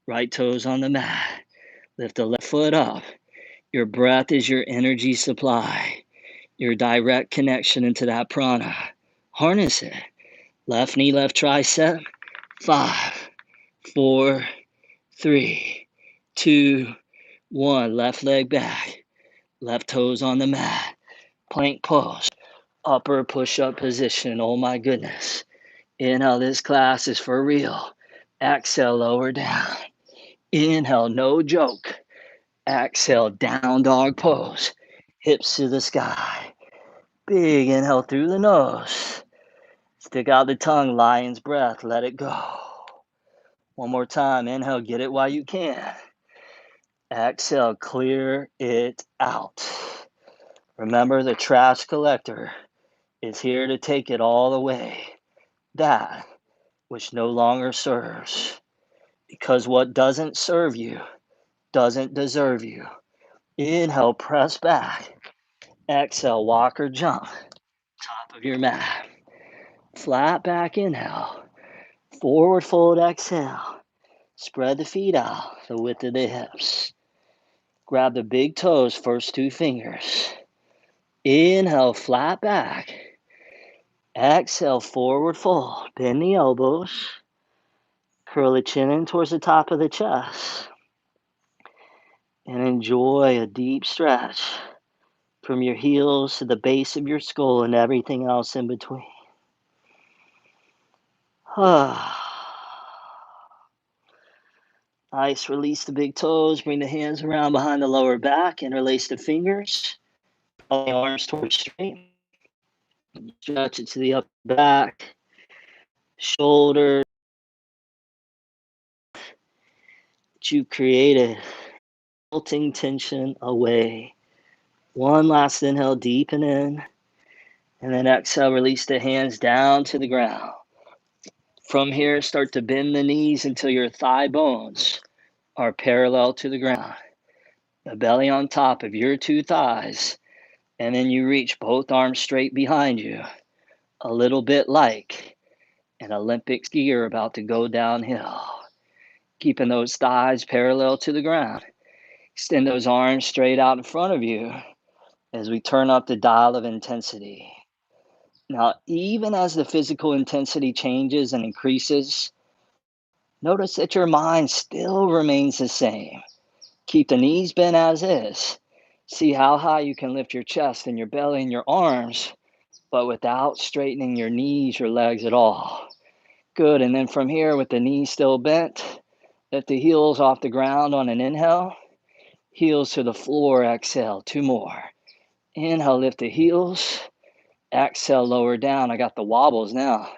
Right toes on the mat. Lift the left foot up. Your breath is your energy supply. Your direct connection into that prana. Harness it. Left knee, left tricep. 5, 4, 3, 2, 1. Left leg back. Left toes on the mat. Plank pose. Upper push-up position. Oh my goodness. Inhale, this class is for real. Exhale, lower down. Inhale, no joke. Exhale, down dog pose. Hips to the sky. Big inhale through the nose. Stick out the tongue, lion's breath. Let it go. One more time. Inhale, get it while you can. Exhale, clear it out. Remember, the trash collector is here to take it all away. That which no longer serves. Because what doesn't serve you doesn't deserve you. Inhale, press back. Exhale, walk or jump. Top of your mat. Flat back inhale. Forward fold exhale. Spread the feet out the width of the hips. Grab the big toes, first 2 fingers. Inhale, flat back. Exhale, forward fold. Bend the elbows. Curl the chin in towards the top of the chest. And enjoy a deep stretch from your heels to the base of your skull and everything else in between. Nice. Release the big toes. Bring the hands around behind the lower back. Interlace the fingers. Draw the arms towards straight. Stretch it to the upper back. shoulders that you created, melting tension away. One last inhale, deepen in, and then exhale, release the hands down to the ground. From here, start to bend the knees until your thigh bones are parallel to the ground. The belly on top of your two thighs, and then you reach both arms straight behind you, a little bit like an Olympic skier about to go downhill. Keeping those thighs parallel to the ground. Extend those arms straight out in front of you as we turn up the dial of intensity. Now, even as the physical intensity changes and increases, notice that your mind still remains the same. Keep the knees bent as is. See how high you can lift your chest and your belly and your arms, but without straightening your knees, your legs at all. Good. And then from here, with the knees still bent, lift the heels off the ground on an inhale. Heels to the floor, exhale. Two more. Inhale, lift the heels. Exhale, lower down. I got the wobbles now.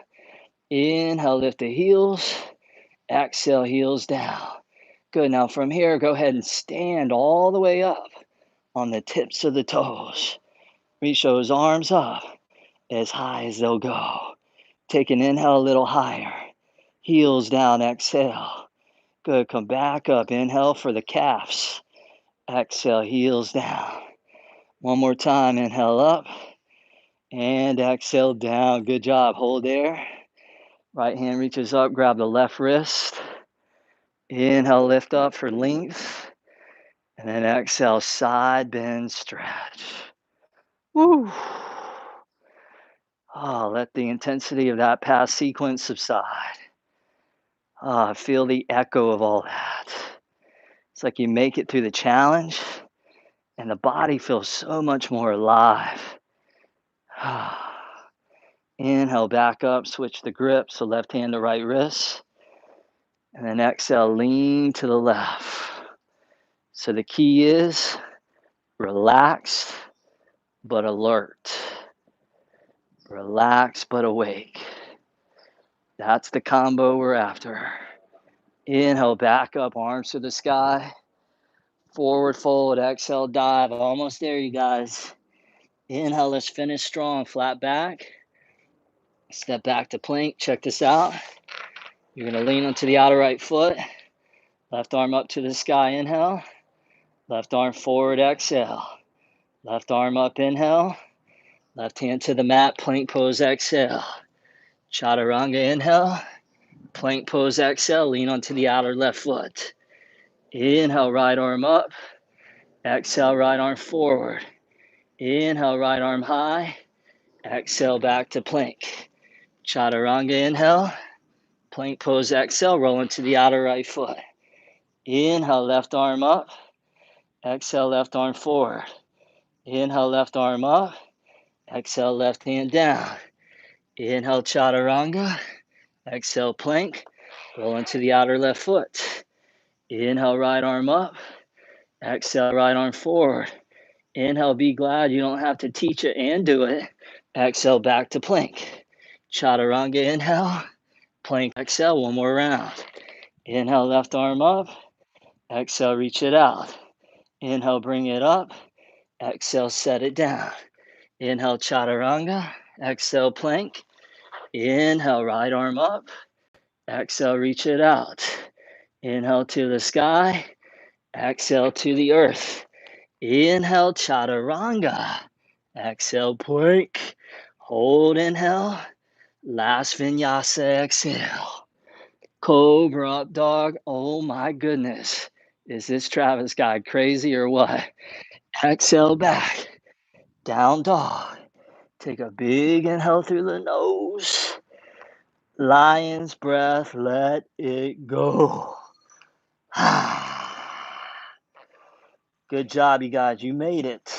Inhale, lift the heels. Exhale, heels down. Good. Now from here, go ahead and stand all the way up on the tips of the toes. Reach those arms up as high as they'll go. Take an inhale a little higher. Heels down, exhale. Good. Come back up. Inhale for the calves. Exhale, heels down. One more time. Inhale up and exhale down. Good job. Hold there. Right hand reaches up. Grab the left wrist. Inhale, lift up for length. And then exhale, side bend, stretch. Woo. Oh, let the intensity of that past sequence subside. Feel the echo of all that. It's like you make it through the challenge and the body feels so much more alive. Inhale, back up, switch the grip, so left hand to right wrist. And then exhale, lean to the left. So the key is relaxed but alert. Relaxed but awake. That's the combo we're after. Inhale, back up, arms to the sky. Forward fold, exhale, dive. Almost there, you guys. Inhale, let's finish strong, flat back. Step back to plank. Check this out. You're going to lean onto the outer right foot. Left arm up to the sky, inhale. Left arm forward, exhale. Left arm up, inhale. Left hand to the mat, plank pose, exhale. Chaturanga, inhale. Plank pose, exhale. Lean onto the outer left foot. Inhale, right arm up. Exhale, right arm forward. Inhale, right arm high. Exhale, back to plank. Chaturanga, inhale. Plank pose, exhale. Roll into the outer right foot. Inhale, left arm up. Exhale, left arm forward. Inhale, left arm up. Exhale, left hand down. Inhale, chaturanga. Exhale, plank. Roll into the outer left foot. Inhale, right arm up. Exhale, right arm forward. Inhale, be glad you don't have to teach it and do it. Exhale, back to plank. Chaturanga, inhale. Plank, exhale, one more round. Inhale, left arm up. Exhale, reach it out. Inhale, bring it up. Exhale, set it down. Inhale, chaturanga. Exhale, plank. Inhale, right arm up. Exhale, reach it out. Inhale to the sky. Exhale to the earth. Inhale, chaturanga. Exhale, plank. Hold, inhale. Last vinyasa, exhale. Cobra up dog. Oh my goodness. Is this Travis guy crazy or what? Exhale back. Down dog. Take a big inhale through the nose. Lion's breath, let it go. Good job, you guys. You made it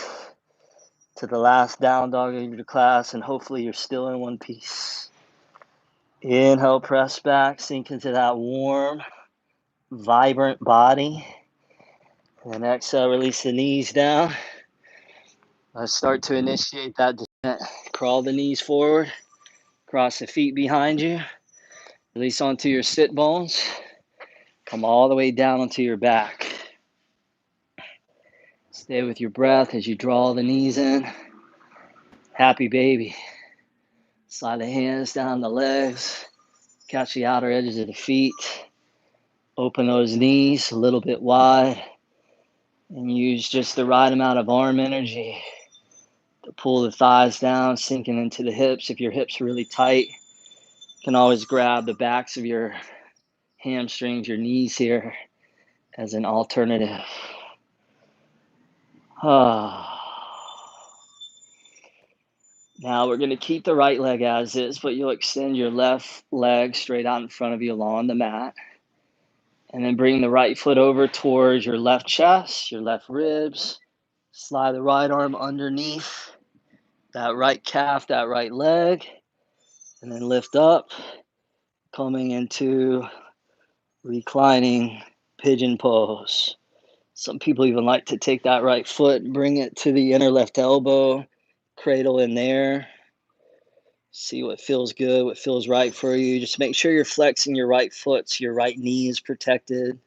to the last down dog of your class, and hopefully you're still in one piece. Inhale, press back, sink into that warm, vibrant body. And then exhale, release the knees down. Let's start to initiate that descent. Crawl the knees forward, cross the feet behind you. Release onto your sit bones. Come all the way down onto your back. Stay with your breath as you draw the knees in. Happy baby. Slide the hands down the legs. Catch the outer edges of the feet. Open those knees a little bit wide. And use just the right amount of arm energy to pull the thighs down, sinking into the hips. If your hips are really tight, you can always grab the backs of your hamstrings, your knees here as an alternative. Now we're going to keep the right leg as is, but you'll extend your left leg straight out in front of you along the mat. And then bring the right foot over towards your left chest, your left ribs. Slide the right arm underneath that right calf, that right leg. And then lift up, coming into reclining pigeon pose. Some people even like to take that right foot and bring it to the inner left elbow, cradle in there. See what feels good, what feels right for you. Just make sure you're flexing your right foot so your right knee is protected.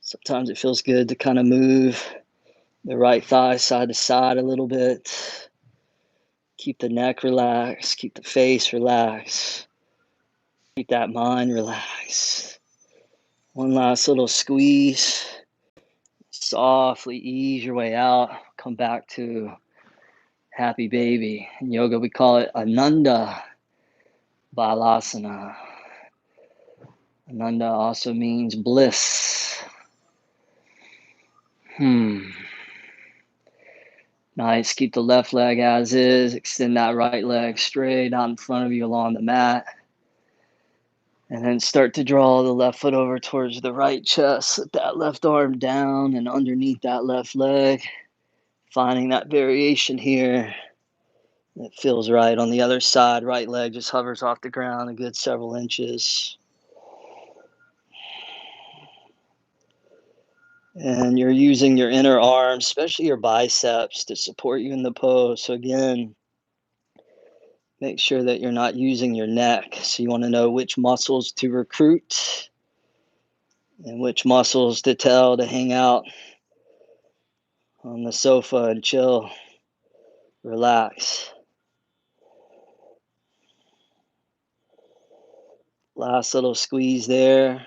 Sometimes it feels good to kind of move the right thigh side to side a little bit. Keep the neck relaxed, keep the face relaxed. Keep that mind relaxed. One last little squeeze. Softly ease your way out. Come back to happy baby. In yoga, we call it Ananda Balasana. Ananda also means bliss. Nice. Keep the left leg as is. Extend that right leg straight out in front of you along the mat. And then start to draw the left foot over towards the right chest. Slip that left arm down and underneath that left leg. Finding that variation here. It feels right on the other side. Right leg just hovers off the ground a good several inches. And you're using your inner arms, especially your biceps, to support you in the pose. So again, make sure that you're not using your neck. So you want to know which muscles to recruit and which muscles to tell to hang out on the sofa and chill, relax. Last little squeeze there.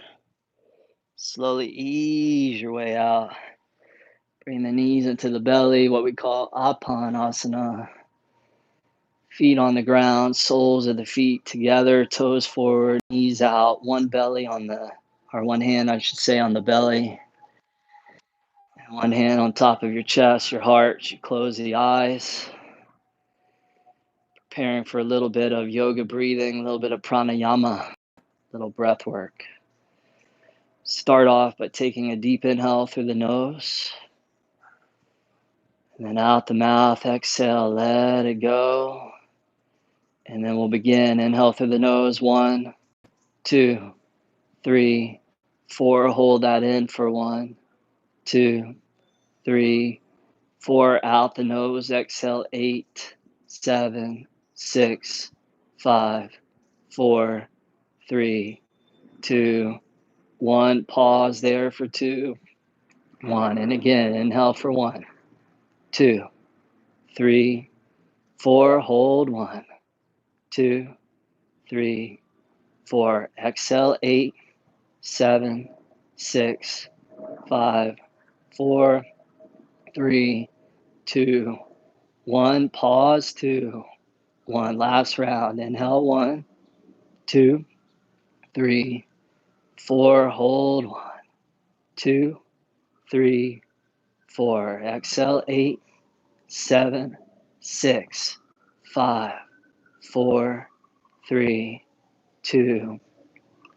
Slowly ease your way out. Bring the knees into the belly, what we call Apanasana. Feet on the ground, soles of the feet together, toes forward, knees out, one hand, I should say, on the belly. And one hand on top of your chest, your heart. You close the eyes. Preparing for a little bit of yoga breathing, a little bit of pranayama, little breath work. Start off by taking a deep inhale through the nose. And then out the mouth, exhale, let it go. And then we'll begin. Inhale through the nose. 1, 2, 3, 4. Hold that in for 1, 2, 3, 4. Out the nose. Exhale. 8, 7, 6, 5, 4, 3, 2, 1. Pause there for 2, 1. And again, inhale for 1, 2, 3, 4. Hold 1, 2, 3, 4. Exhale. 8, 7, 6, 5, 4, 3, 2, 1. Pause. 2, 1. Last round. Inhale. 1, 2, 3, 4. Hold 1, 2, 3, 4. Exhale. 8, 7, 6, 5, 4, 3, 2,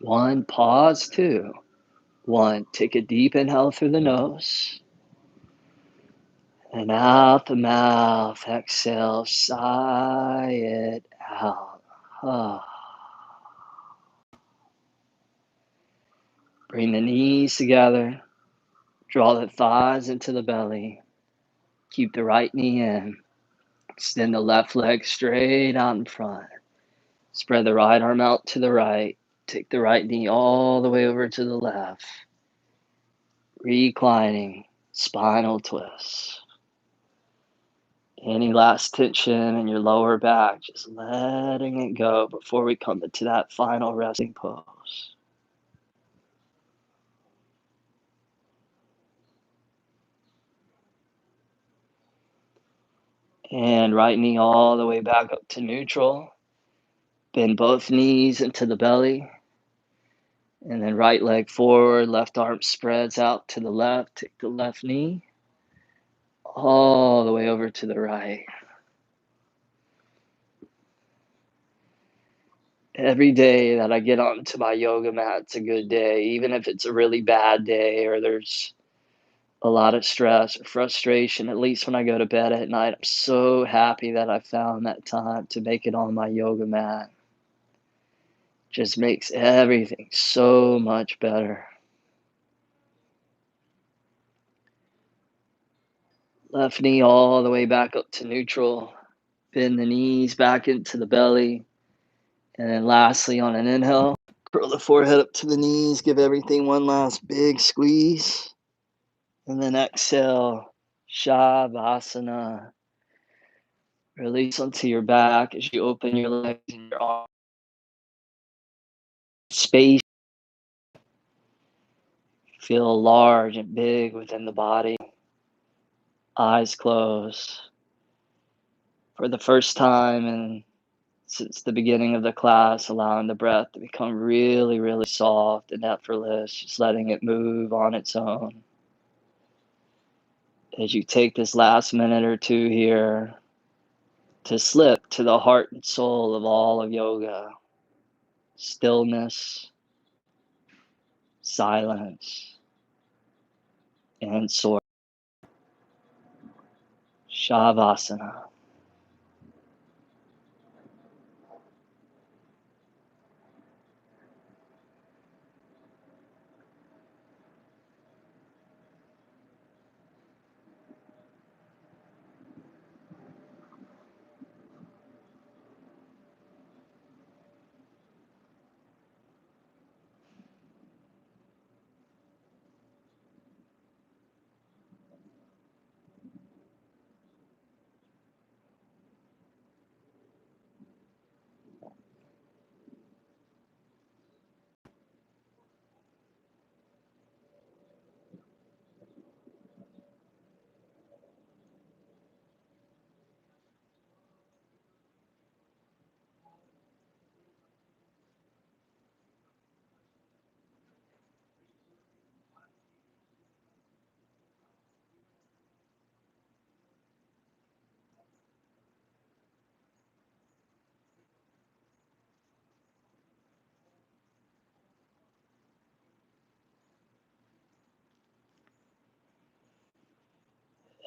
1. Pause. 2, 1. Take a deep inhale through the nose. And out the mouth, exhale, sigh it out. Bring the knees together. Draw the thighs into the belly. Keep the right knee in. Extend the left leg straight out in front. Spread the right arm out to the right. Take the right knee all the way over to the left. Reclining, spinal twist. Any last tension in your lower back, just letting it go before we come into that final resting pose. And right knee all the way back up to neutral. Bend both knees into the belly. And then right leg forward, left arm spreads out to the left. Take the left knee all the way over to the right. Every day that I get onto my yoga mat, it's a good day. Even if it's a really bad day or there's a lot of stress or frustration, at least when I go to bed at night, I'm so happy that I found that time to make it on my yoga mat. Just makes everything so much better. Left knee all the way back up to neutral. Bend the knees back into the belly. And then lastly, on an inhale, curl the forehead up to the knees. Give everything one last big squeeze. And then exhale, Shavasana. Release onto your back as you open your legs and your arms. Space. Feel large and big within the body. Eyes closed. For the first time and since the beginning of the class, allowing the breath to become really, really soft and effortless, just letting it move on its own. As you take this last minute or two here to slip to the heart and soul of all of yoga, stillness, silence, and source. Shavasana.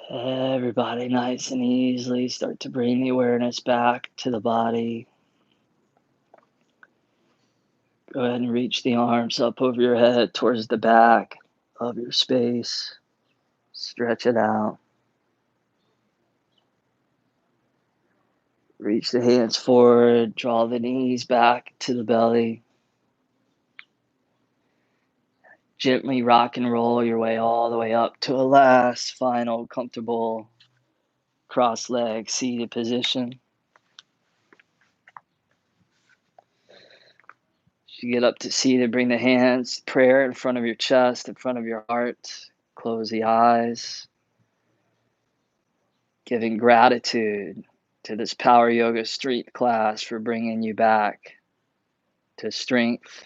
Everybody nice and easily start to bring the awareness back to the body. Go ahead and reach the arms up over your head towards the back of your space. Stretch it out. Reach the hands forward. Draw the knees back to the belly. Gently rock and roll your way all the way up to a last final comfortable cross-legged seated position. As you get up to seated, bring the hands, prayer in front of your chest, in front of your heart. Close the eyes. Giving gratitude to this Power Yoga Street class for bringing you back to strength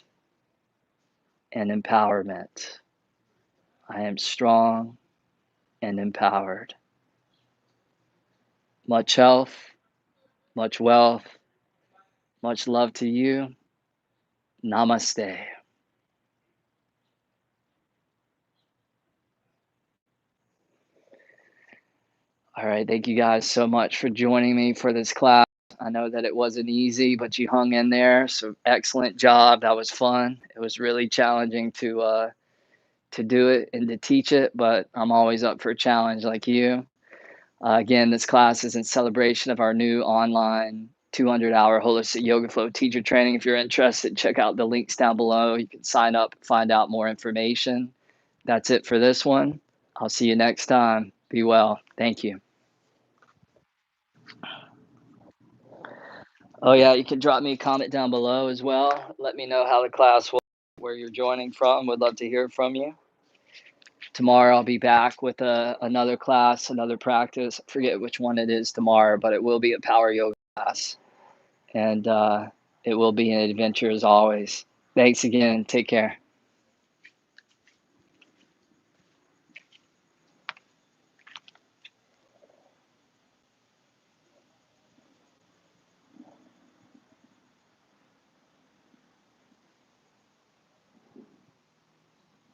and empowerment. I am strong and empowered. Much health, much wealth, much love to you. Namaste. All right, thank you guys so much for joining me for this class. I know that it wasn't easy, but you hung in there, so excellent job. That was fun. It was really challenging to do it and to teach it, but I'm always up for a challenge like you. Again, this class is in celebration of our new online 200-hour holistic yoga flow teacher training. If you're interested, check out the links down below. You can sign up, find out more information. That's it for this one. I'll see you next time. Be well. Thank you. Oh, yeah, you can drop me a comment down below as well. Let me know how the class was, where you're joining from. Would love to hear from you. Tomorrow I'll be back with another class, another practice. I forget which one it is tomorrow, but it will be a power yoga class. And it will be an adventure as always. Thanks again. Take care.